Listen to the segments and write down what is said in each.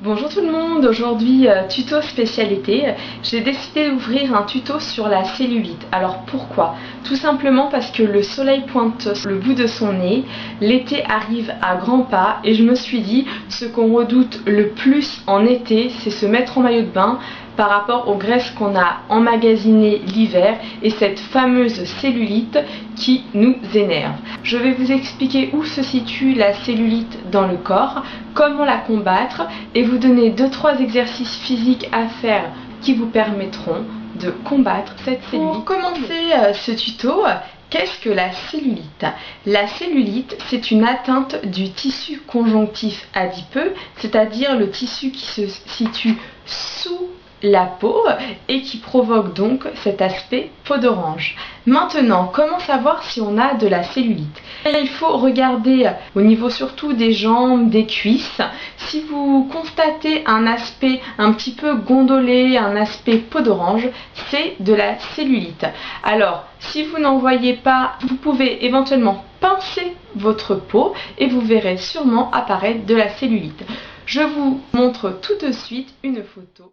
Bonjour tout le monde, aujourd'hui tuto spécialité. J'ai décidé d'ouvrir un tuto sur la cellulite. Alors pourquoi? Tout simplement parce que le soleil pointe le bout de son nez, l'été arrive à grands pas et je me suis dit ce qu'on redoute le plus en été, c'est se mettre en maillot de bain par rapport aux graisses qu'on a emmagasinées l'hiver et cette fameuse cellulite qui nous énerve. Je vais vous expliquer où se situe la cellulite dans le corps, comment la combattre et vous donner 2-3 exercices physiques à faire qui vous permettront de combattre cette cellulite. Pour commencer ce tuto, qu'est-ce que la cellulite? La cellulite, c'est une atteinte du tissu conjonctif adipeux, c'est-à-dire le tissu qui se situe sous la peau et qui provoque donc cet aspect peau d'orange. Maintenant, comment savoir si on a de la cellulite? Il faut regarder au niveau surtout des jambes, des cuisses. Si vous constatez un aspect un petit peu gondolé, un aspect peau d'orange, c'est de la cellulite. Alors, si vous n'en voyez pas, vous pouvez éventuellement pincer votre peau et vous verrez sûrement apparaître de la cellulite. Je vous montre tout de suite une photo.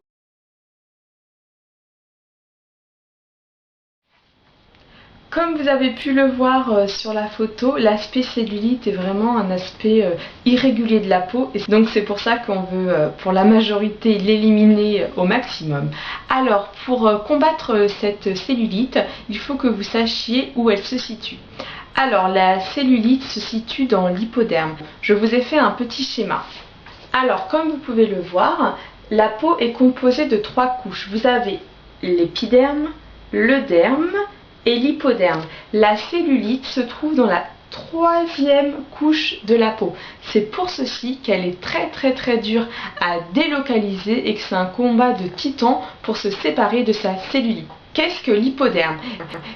Comme vous avez pu le voir sur la photo, l'aspect cellulite est vraiment un aspect irrégulier de la peau. Et donc c'est pour ça qu'on veut, pour la majorité, l'éliminer au maximum. Alors, pour combattre cette cellulite, il faut que vous sachiez où elle se situe. Alors, la cellulite se situe dans l'hypoderme. Je vous ai fait un petit schéma. Alors, comme vous pouvez le voir, la peau est composée de 3 couches. Vous avez l'épiderme, le derme et l'hypoderme. La cellulite se trouve dans la 3e couche de la peau. C'est pour ceci qu'elle est très dure à délocaliser et que c'est un combat de titan pour se séparer de sa cellulite. Qu'est-ce que l'hypoderme?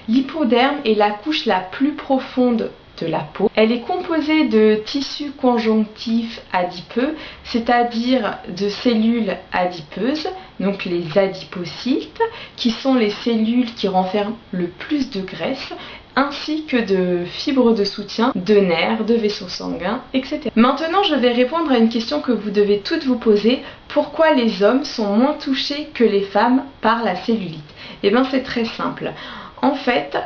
L'hypoderme est la couche la plus profonde de la peau. Elle est composée de tissus conjonctifs adipeux, c'est-à-dire de cellules adipeuses, donc les adipocytes, qui sont les cellules qui renferment le plus de graisse, ainsi que de fibres de soutien, de nerfs, de vaisseaux sanguins, etc. Maintenant, je vais répondre à une question que vous devez toutes vous poser. Pourquoi les hommes sont moins touchés que les femmes par la cellulite? Eh bien, c'est très simple. En fait,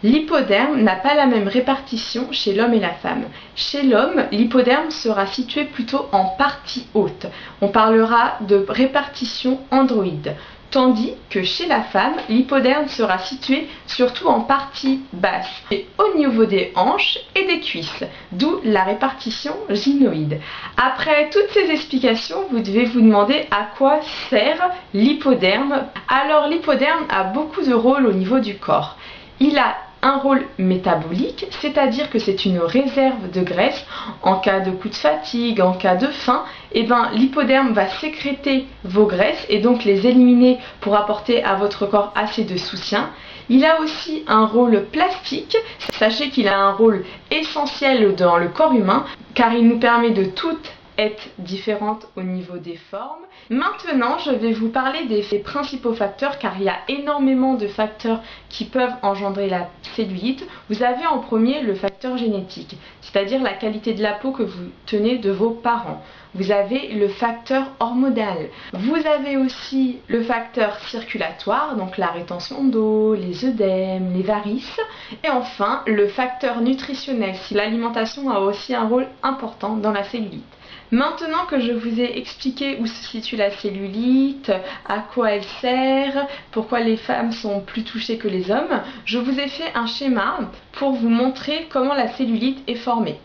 l'hypoderme n'a pas la même répartition chez l'homme et la femme. Chez l'homme, l'hypoderme sera situé plutôt en partie haute. On parlera de répartition androïde. Tandis que chez la femme, l'hypoderme sera situé surtout en partie basse et au niveau des hanches et des cuisses, d'où la répartition gynoïde. Après toutes ces explications, vous devez vous demander à quoi sert l'hypoderme. Alors l'hypoderme a beaucoup de rôles au niveau du corps. Il a un rôle métabolique, c'est-à-dire que c'est une réserve de graisse en cas de coup de fatigue, en cas de faim. Et l'hypoderme va sécréter vos graisses et donc les éliminer pour apporter à votre corps assez de soutien. Il a aussi un rôle plastique. Sachez qu'il a un rôle essentiel dans le corps humain car il nous permet de toutes être différentes au niveau des formes. Maintenant, je vais vous parler des principaux facteurs car il y a énormément de facteurs qui peuvent engendrer la cellulite. Vous avez en premier le facteur génétique, c'est-à-dire la qualité de la peau que vous tenez de vos parents. Vous avez le facteur hormonal. Vous avez aussi le facteur circulatoire, donc la rétention d'eau, les œdèmes, les varices. Et enfin, le facteur nutritionnel, si l'alimentation a aussi un rôle important dans la cellulite. Maintenant que je vous ai expliqué où se situe la cellulite, à quoi elle sert, pourquoi les femmes sont plus touchées que les hommes, je vous ai fait un schéma pour vous montrer comment la cellulite est formée.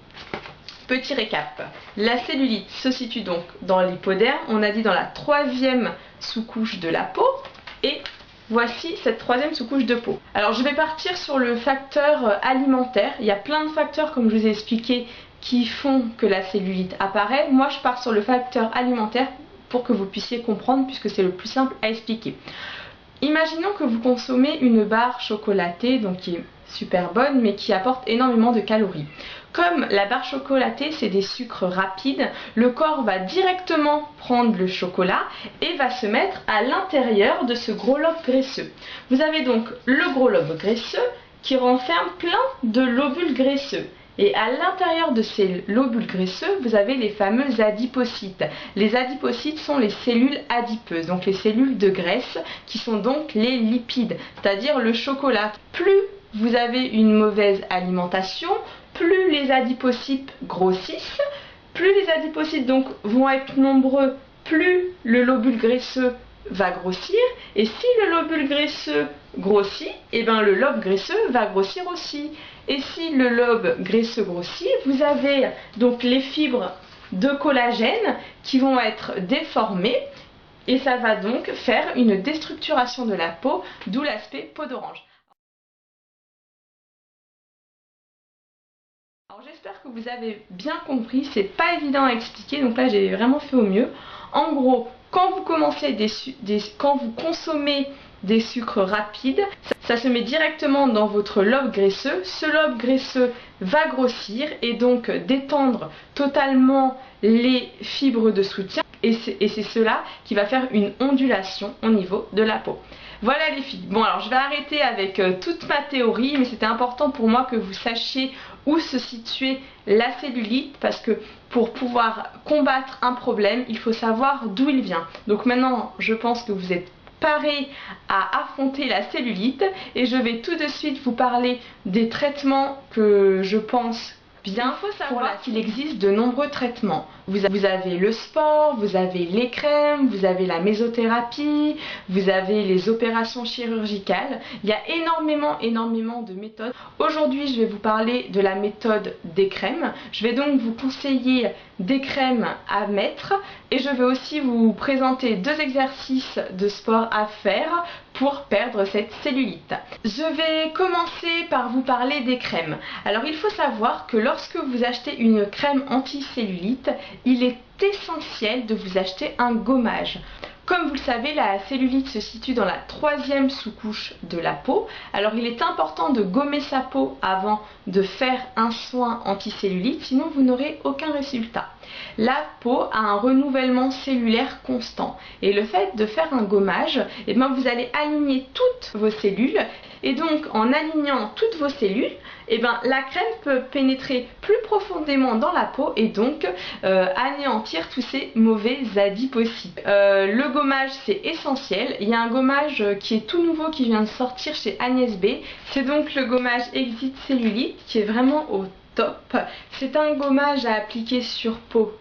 Petit récap, la cellulite se situe donc dans l'hypoderme, on a dit dans la 3e sous-couche de la peau, et voici cette 3e sous-couche de peau. Alors je vais partir sur le facteur alimentaire. Il y a plein de facteurs comme je vous ai expliqué qui font que la cellulite apparaît. Moi je pars sur le facteur alimentaire pour que vous puissiez comprendre puisque c'est le plus simple à expliquer. Imaginons que vous consommez une barre chocolatée, donc qui est super bonne mais qui apporte énormément de calories. Comme la barre chocolatée c'est des sucres rapides, le corps va directement prendre le chocolat et va se mettre à l'intérieur de ce gros lobe graisseux. Vous avez donc le gros lobe graisseux qui renferme plein de lobules graisseux. Et à l'intérieur de ces lobules graisseux, vous avez les fameux adipocytes. Les adipocytes sont les cellules adipeuses, donc les cellules de graisse, qui sont donc les lipides, c'est-à-dire le chocolat. Plus vous avez une mauvaise alimentation, plus les adipocytes grossissent, plus les adipocytes donc vont être nombreux, plus le lobule graisseux va grossir, et si le lobule graisseux grossit, et bien le lobe graisseux va grossir aussi. Et si le lobe graisseux grossit, vous avez donc les fibres de collagène qui vont être déformées, et ça va donc faire une déstructuration de la peau, d'où l'aspect peau d'orange. Alors j'espère que vous avez bien compris, c'est pas évident à expliquer, donc là j'ai vraiment fait au mieux. En gros, quand vous consommez des sucres rapides, ça se met directement dans votre lobe graisseux. Ce lobe graisseux va grossir et donc détendre totalement les fibres de soutien. Et c'est cela qui va faire une ondulation au niveau de la peau. Voilà les filles. Bon alors je vais arrêter avec toute ma théorie, mais c'était important pour moi que vous sachiez où se situait la cellulite, parce que pour pouvoir combattre un problème, il faut savoir d'où il vient. Donc maintenant, je pense que vous êtes parés à affronter la cellulite, et je vais tout de suite vous parler des traitements que je pense bien. Il faut savoir qu'il existe de nombreux traitements. Vous avez le sport, vous avez les crèmes, vous avez la mésothérapie, vous avez les opérations chirurgicales. Il y a énormément de méthodes. Aujourd'hui, je vais vous parler de la méthode des crèmes. Je vais donc vous conseiller des crèmes à mettre, et je vais aussi vous présenter 2 exercices de sport à faire pour perdre cette cellulite. Je vais commencer par vous parler des crèmes. Alors il faut savoir que lorsque vous achetez une crème anti-cellulite, il est essentiel de vous acheter un gommage. Comme vous le savez, la cellulite se situe dans la 3e sous-couche de la peau. Alors il est important de gommer sa peau avant de faire un soin anti-cellulite, sinon vous n'aurez aucun résultat. La peau a un renouvellement cellulaire constant, et le fait de faire un gommage, vous allez aligner toutes vos cellules, et donc en alignant toutes vos cellules, la crème peut pénétrer plus profondément dans la peau et donc anéantir tous ces mauvais adipocytes. Le gommage, c'est essentiel. Il y a un gommage qui est tout nouveau, qui vient de sortir chez Agnès B. C'est donc le gommage Exit Cellulite, qui est vraiment au top. C'est un gommage à appliquer sur peau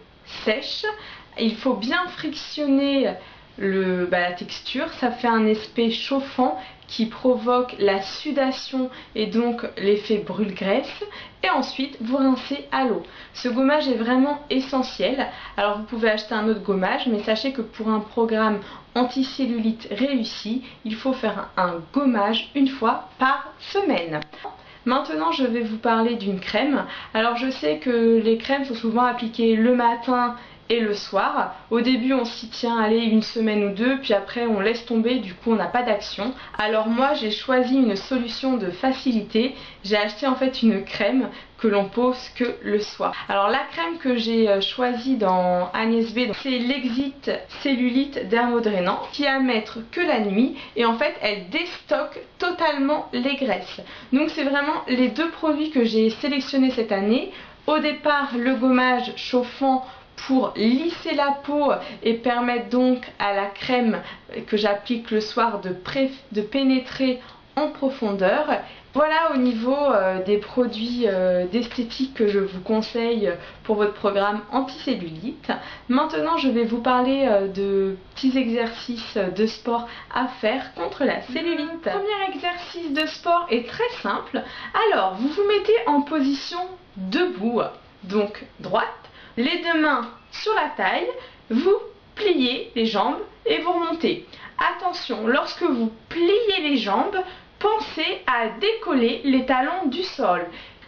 sèche. Il faut bien frictionner la texture, ça fait un effet chauffant qui provoque la sudation et donc l'effet brûle-graisse, et ensuite vous rincez à l'eau. Ce gommage est vraiment essentiel. Alors vous pouvez acheter un autre gommage, mais sachez que pour un programme anti-cellulite réussi, il faut faire un gommage 1 fois par semaine. Maintenant, je vais vous parler d'une crème. Alors je sais que les crèmes sont souvent appliquées le matin et le soir. Au début on s'y tient, allez, 1 semaine ou 2, puis après on laisse tomber, du coup on n'a pas d'action. Alors moi j'ai choisi une solution de facilité. J'ai acheté en fait une crème que l'on pose que le soir. Alors la crème que j'ai choisie dans Agnès B, c'est l'Exit Cellulite Dermodrainant, qui est à mettre que la nuit, et en fait elle déstocke totalement les graisses. Donc c'est vraiment les 2 produits que j'ai sélectionnés cette année. Au départ, le gommage chauffant pour lisser la peau et permettre donc à la crème que j'applique le soir de pénétrer en profondeur. Voilà au niveau des produits d'esthétique que je vous conseille pour votre programme anti-cellulite. Maintenant, je vais vous parler de petits exercices de sport à faire contre la cellulite. Le premier exercice de sport est très simple. Alors, vous vous mettez en position debout, donc droite, les 2 mains sur la taille, vous pliez les jambes et vous remontez. Attention, lorsque vous pliez les jambes, pensez à décoller les talons du sol.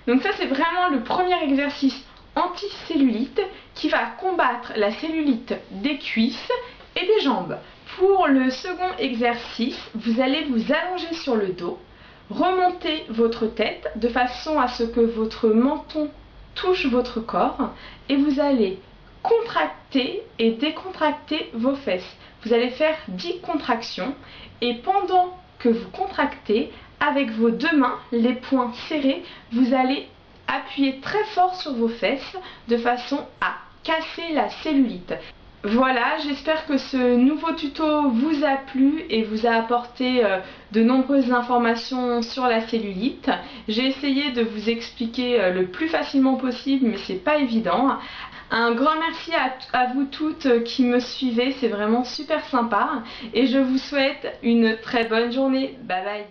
Donc ça, c'est vraiment le premier exercice anti-cellulite qui va combattre la cellulite des cuisses et des jambes. Pour le second exercice, vous allez vous allonger sur le dos, remonter votre tête de façon à ce que votre menton touche votre corps, et vous allez contracter et décontracter vos fesses. Vous allez faire 10 contractions, et pendant que vous contractez, avec vos 2 mains, les poings serrés, vous allez appuyez très fort sur vos fesses de façon à casser la cellulite. Voilà, j'espère que ce nouveau tuto vous a plu et vous a apporté de nombreuses informations sur la cellulite. J'ai essayé de vous expliquer le plus facilement possible, mais c'est pas évident. Un grand merci à vous toutes qui me suivez, c'est vraiment super sympa et je vous souhaite une très bonne journée. Bye bye.